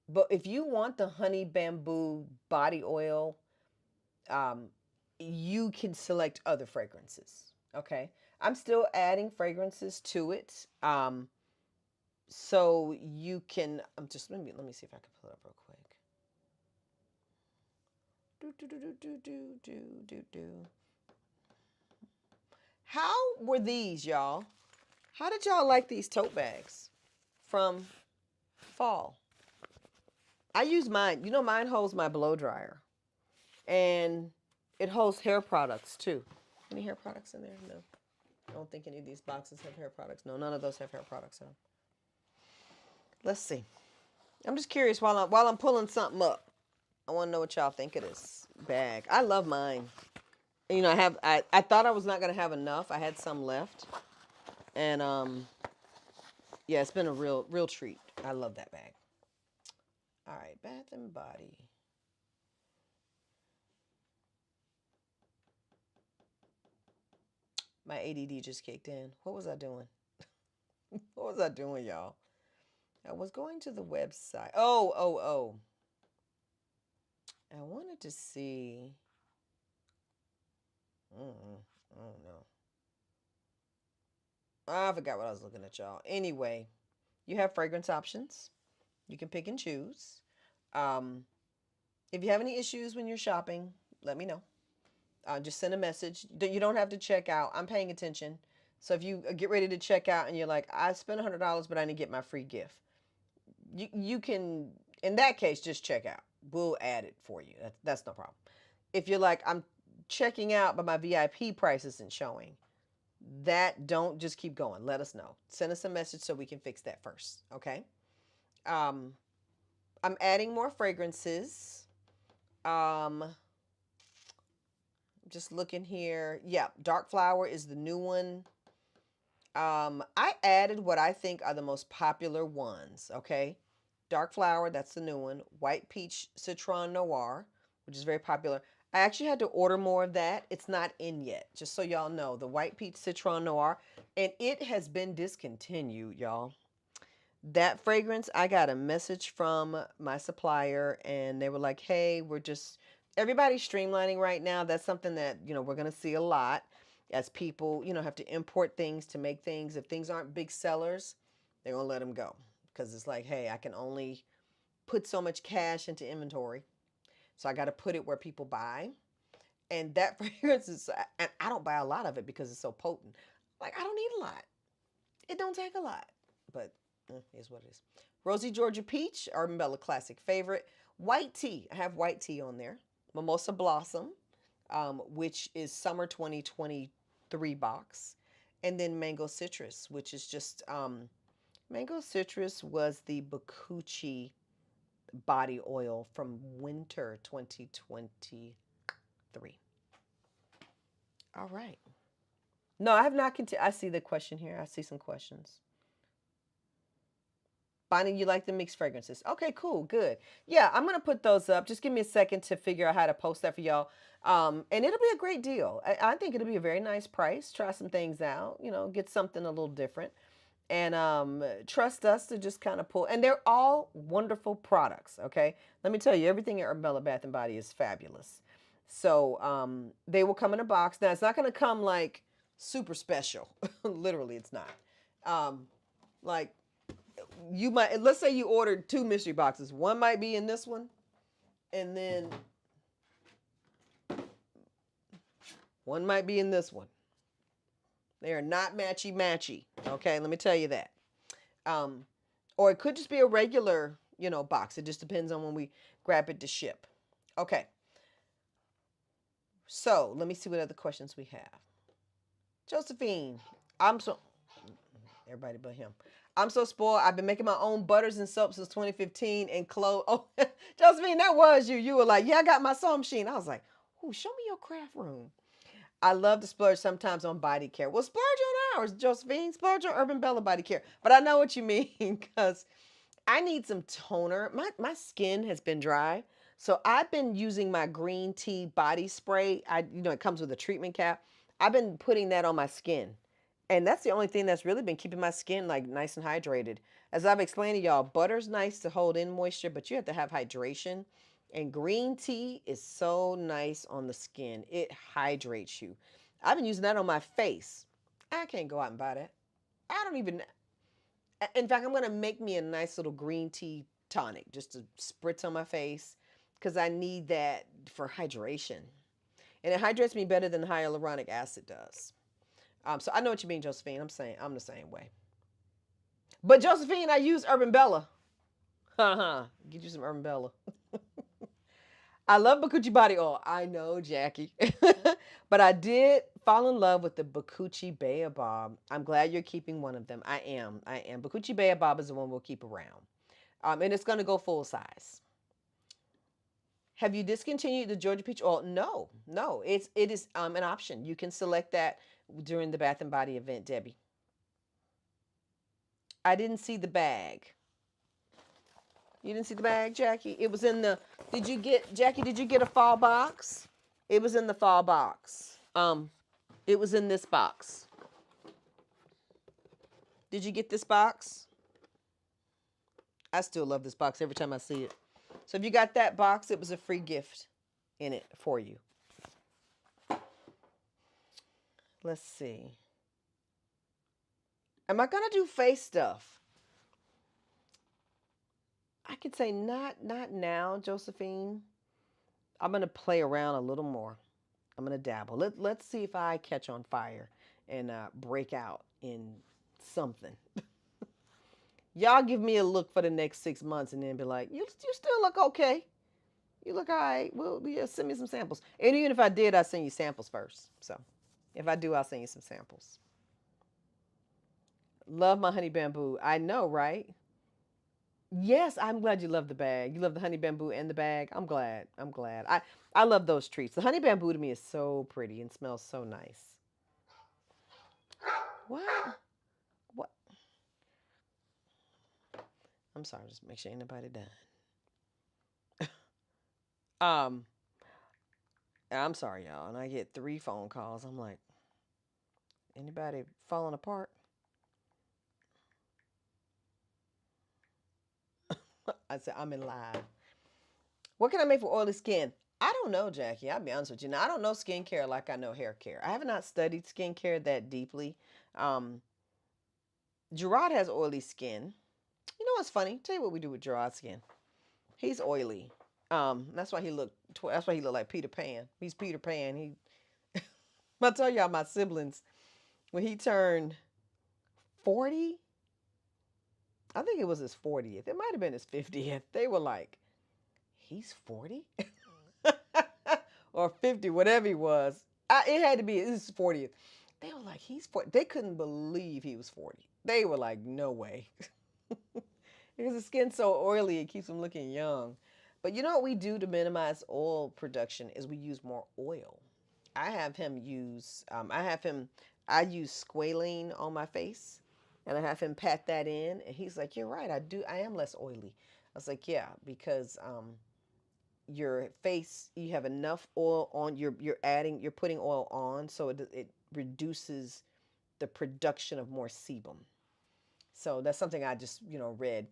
But if you want the honey bamboo body oil, you can select other fragrances. Okay. I'm still adding fragrances to it. So you can, let me see if I can pull it up real quick. How were these, y'all? How did y'all like these tote bags from fall? I use mine. You know, mine holds my blow dryer, and it holds hair products too. Any hair products in there? No. I don't think any of these boxes have hair products. No, none of those have hair products in them. Let's see. I'm just curious while I'm pulling something up. I want to know what y'all think of this bag. I love mine. You know, I thought I was not gonna have enough. I had some left, and yeah, it's been a real treat. I love that bag. All right, Bath and Body. My ADD just kicked in. What was I doing? What was I doing, y'all? I was going to the website. Oh. I wanted to see. I don't know. I forgot what I was looking at, y'all. Anyway, you have fragrance options. You can pick and choose. Um, if you have any issues when you're shopping, let me know. Just send a message. You don't have to check out. I'm paying attention. So if you get ready to check out and you're like, I spent $100, but I didn't get my free gift, you can, in that case, just check out. We'll add it for you. That's no problem. If you're like, I'm checking out, but my VIP price isn't showing, don't just keep going. Let us know. Send us a message so we can fix that first. Okay. Um, I'm adding more fragrances. Just looking here. Yeah, Dark Flower is the new one. I added what I think are the most popular ones. Okay. Dark Flower, that's the new one. White Peach Citron Noir, which is very popular. I actually had to order more of that. It's not in yet, just so y'all know. The White Peach Citron Noir, and it has been discontinued, y'all. That fragrance, I got a message from my supplier, and they were like, hey, everybody's streamlining right now. That's something that, we're going to see a lot as people, have to import things to make things. If things aren't big sellers, they're going to let them go. Because it's like, hey, I can only put so much cash into inventory. So I got to put it where people buy. And that fragrance and I don't buy a lot of it because it's so potent. Like, I don't need a lot. It don't take a lot. But here's what it is. Rosy Georgia Peach, Urban Bella Classic favorite. White tea. I have white tea on there. Mimosa Blossom, which is Summer 2023 box. And then Mango Citrus, which is just... Mango Citrus was the Bakuchi body oil from winter 2023. All right. No, I have not continued. I see the question here. I see some questions. Bonnie, you like the mixed fragrances. Okay, cool, good. Yeah, I'm going to put those up. Just give me a second to figure out how to post that for y'all. And it'll be a great deal. I think it'll be a very nice price. Try some things out, get something a little different. And trust us to just kind of pull. And they're all wonderful products, okay? Let me tell you, everything at Urban Bella Bath & Body is fabulous. So they will come in a box. Now, it's not going to come like super special. Literally, it's not. Like, let's say you ordered 2 mystery boxes. One might be in this one, and then one might be in this one. They are not matchy-matchy. Okay, let me tell you that. Or it could just be a regular, box. It just depends on when we grab it to ship. Okay. So let me see what other questions we have. Josephine, everybody but him. I'm so spoiled. I've been making my own butters and soap since 2015 and clothes. Oh, Josephine, that was you. You were like, yeah, I got my sewing machine. I was like, ooh, show me your craft room. I love to splurge sometimes on body care. Well, splurge on ours, Josephine. Splurge on Urban Bella body care. But I know what you mean because I need some toner. My skin has been dry. So I've been using my green tea body spray. It comes with a treatment cap. I've been putting that on my skin. And that's the only thing that's really been keeping my skin like nice and hydrated. As I've explained to y'all, butter's nice to hold in moisture, but you have to have hydration. And green tea is so nice on the skin. It hydrates you. I've been using that on my face. I can't go out and buy that. I don't even... In fact, I'm going to make me a nice little green tea tonic just to spritz on my face because I need that for hydration. And it hydrates me better than hyaluronic acid does. So I know what you mean, Josephine. I'm the same way. But Josephine, I use Urban Bella. Get you some Urban Bella. I love Bakuchi body oil. I know, Jackie. But I did fall in love with the Bakuchi Baobab. I'm glad you're keeping one of them. I am. I am. Bakuchi Baobab is the one we'll keep around. And it's going to go full size. Have you discontinued the Georgia Peach oil? No, no. It is an option. You can select that during the Bath and Body event, Debbie. I didn't see the bag. You didn't see the bag, Jackie? It was in the. Did you get Jackie? Did you get a fall box? It was in the fall box. It was in this box. Did you get this box? I still love this box every time I see it. So if you got that box, it was a free gift in it for you. Let's see. Am I gonna do face stuff? I could say not now, Josephine. I'm gonna play around a little more. I'm gonna dabble. Let's see if I catch on fire and break out in something. Y'all give me a look for the next 6 months and then be like, you still look okay. You look all right. Well, yeah, send me some samples. And even if I did, I'll send you samples first. So if I do, I'll send you some samples. Love my honey bamboo. I know, right? Yes, I'm glad you love the bag. You love the honey bamboo and the bag. I'm glad. I'm glad. I love those treats. The honey bamboo to me is so pretty and smells so nice. What? What? I'm sorry. Just make sure ain't nobody done. Um, I'm sorry, y'all. And I get 3 phone calls. I'm like, anybody falling apart? I said, I'm in live. What can I make for oily skin? I don't know, Jackie. I'll be honest with you. Now, I don't know skincare like I know hair care. I have not studied skincare that deeply. Um, Gerard has oily skin. You know what's funny? Tell you what we do with Gerard's skin. He's oily. That's why he look. That's why he look like Peter Pan. He's Peter Pan. I tell y'all, my siblings, when he turned 40, I think it was his 40th. It might have been his 50th. They were like, he's 40? Or 50, whatever he was. It had to be his 40th. They were like, he's 40. They couldn't believe he was 40. They were like, no way. Because his skin's so oily, it keeps him looking young. But you know what we do to minimize oil production is we use more oil. I have him use, I use squalene on my face and I have him pat that in. And he's like, you're right, I am less oily. I was like, yeah, because your face, you have enough oil on, you're putting oil on, so it reduces the production of more sebum. So that's something I just, read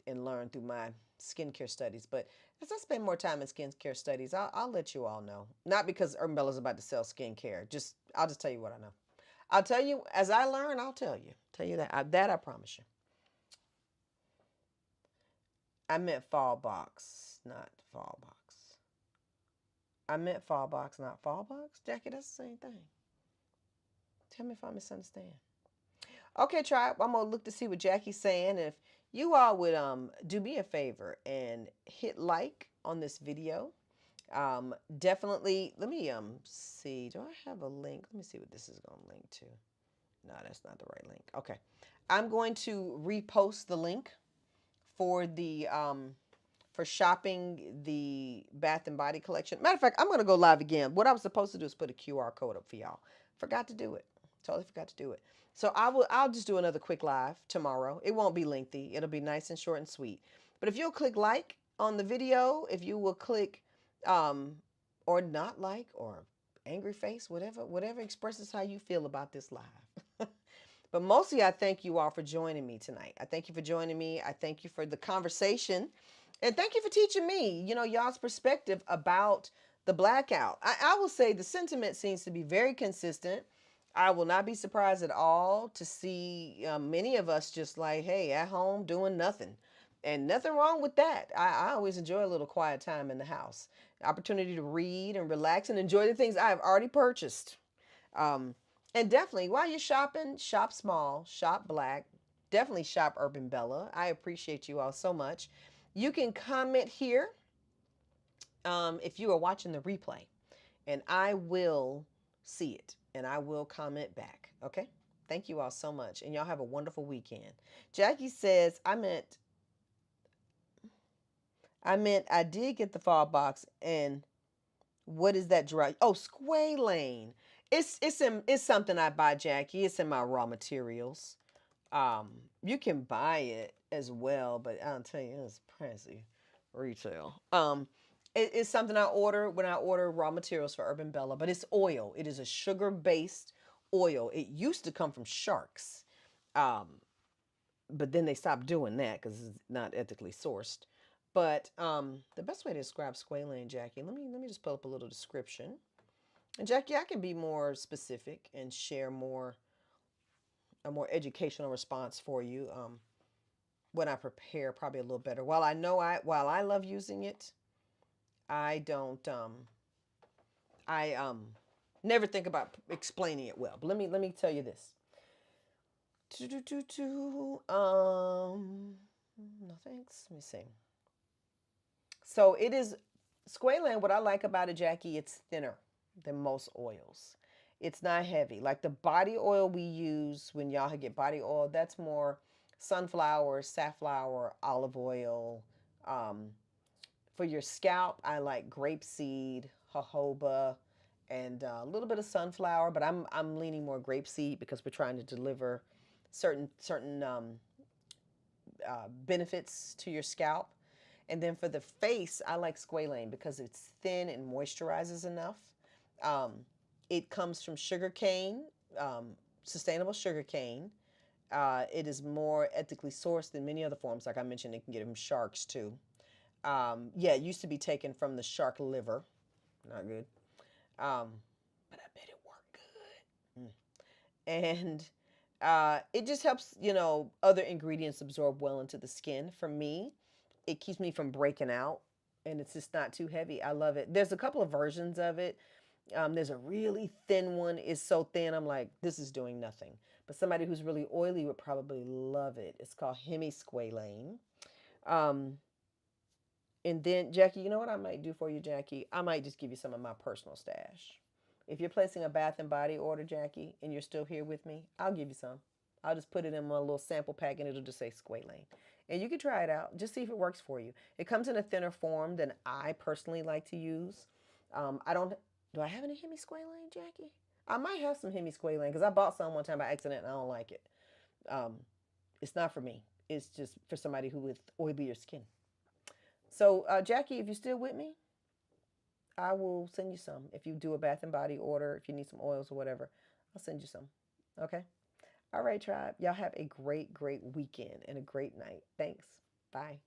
and learned through my skincare studies. But as I spend more time in skincare studies, I'll let you all know. Not because Urban Bella's about to sell skincare. I'll just tell you what I know. I'll tell you as I learn. I'll tell you. Tell you that. That I promise you. I meant fall box, not fall box. I meant fall box, not fall box. Jackie, that's the same thing. Tell me if I misunderstand. Okay, tribe. I'm gonna look to see what Jackie's saying. If you all would do me a favor and hit like on this video. Definitely let me see. Do I have a link? Let me see what this is gonna link to. No, that's not the right link. Okay. I'm going to repost the link for the for shopping the Bath and Body collection. Matter of fact, I'm gonna go live again. What I was supposed to do is put a QR code up for y'all. Forgot to do it. Totally forgot to do it. So I'll just do another quick live tomorrow. It won't be lengthy. It'll be nice and short and sweet. But if you'll click like on the video, if you will click or not like or angry face, whatever expresses how you feel about this live. But mostly I thank you all for joining me tonight. I thank you for joining me. I thank you for the conversation. And thank you for teaching me, y'all's perspective about the blackout. I will say the sentiment seems to be very consistent. I will not be surprised at all to see many of us just like, hey, at home doing nothing. And nothing wrong with that. I always enjoy a little quiet time in the house. Opportunity to read and relax and enjoy the things I have already purchased. And definitely, while you're shopping, shop small, shop black. definitely shop Urban Bella. I appreciate you all so much. You can comment here if you are watching the replay, and I will see it and I will comment back. Okay? Thank you all so much. And y'all have a wonderful weekend. Jackie says, I did get the fall box. And what is that dry? Oh, squalane. It's something I buy, Jackie. It's in my raw materials. Um, you can buy it as well, but I'll tell you, it's pricey retail. It's something I order when I order raw materials for Urban Bella, but it's oil. It is a sugar-based oil. It used to come from sharks, um, but then they stopped doing that because it's not ethically sourced. But the best way to describe squalane, Jackie, let me just pull up a little description. And Jackie, I can be more specific and share a more educational response for you when I prepare, probably a little better. While I love using it, I don't I never think about explaining it well. But let me tell you this. No thanks. Let me see. So it is squalane. What I like about it, Jackie, it's thinner than most oils. It's not heavy. Like the body oil we use when y'all get body oil, that's more sunflower, safflower, olive oil. Um, for your scalp, I like grapeseed, jojoba, and a little bit of sunflower. But I'm leaning more grapeseed because we're trying to deliver certain benefits to your scalp. And then for the face, I like squalane because it's thin and moisturizes enough. Um, it comes from sugar cane, um, sustainable sugar cane. It is more ethically sourced than many other forms. Like I mentioned, it can get from sharks too. Yeah, it used to be taken from the shark liver. Not good. Um, but I bet it worked good. And it just helps, other ingredients absorb well into the skin. For me, it keeps me from breaking out, and it's just not too heavy. I love it. There's a couple of versions of it. There's a really thin one. It's so thin, I'm like, this is doing nothing. But somebody who's really oily would probably love it. It's called hemisqualane. Um, and then, Jackie, you know what I might do for you, Jackie? I might just give you some of my personal stash. If you're placing a Bath and Body order, Jackie, and you're still here with me, I'll give you some. I'll just put it in my little sample pack and it'll just say squalane. And you can try it out. Just see if it works for you. It comes in a thinner form than I personally like to use. I don't, do I have any hemisqualane, Jackie? I might have some hemisqualane because I bought some one time by accident and I don't like it. Um, it's not for me. It's just for somebody who with oilier skin. So, Jackie, if you're still with me, I will send you some. If you do a Bath and Body order, if you need some oils or whatever, I'll send you some. Okay? All right, tribe. Y'all have a great, great weekend and a great night. Thanks. Bye.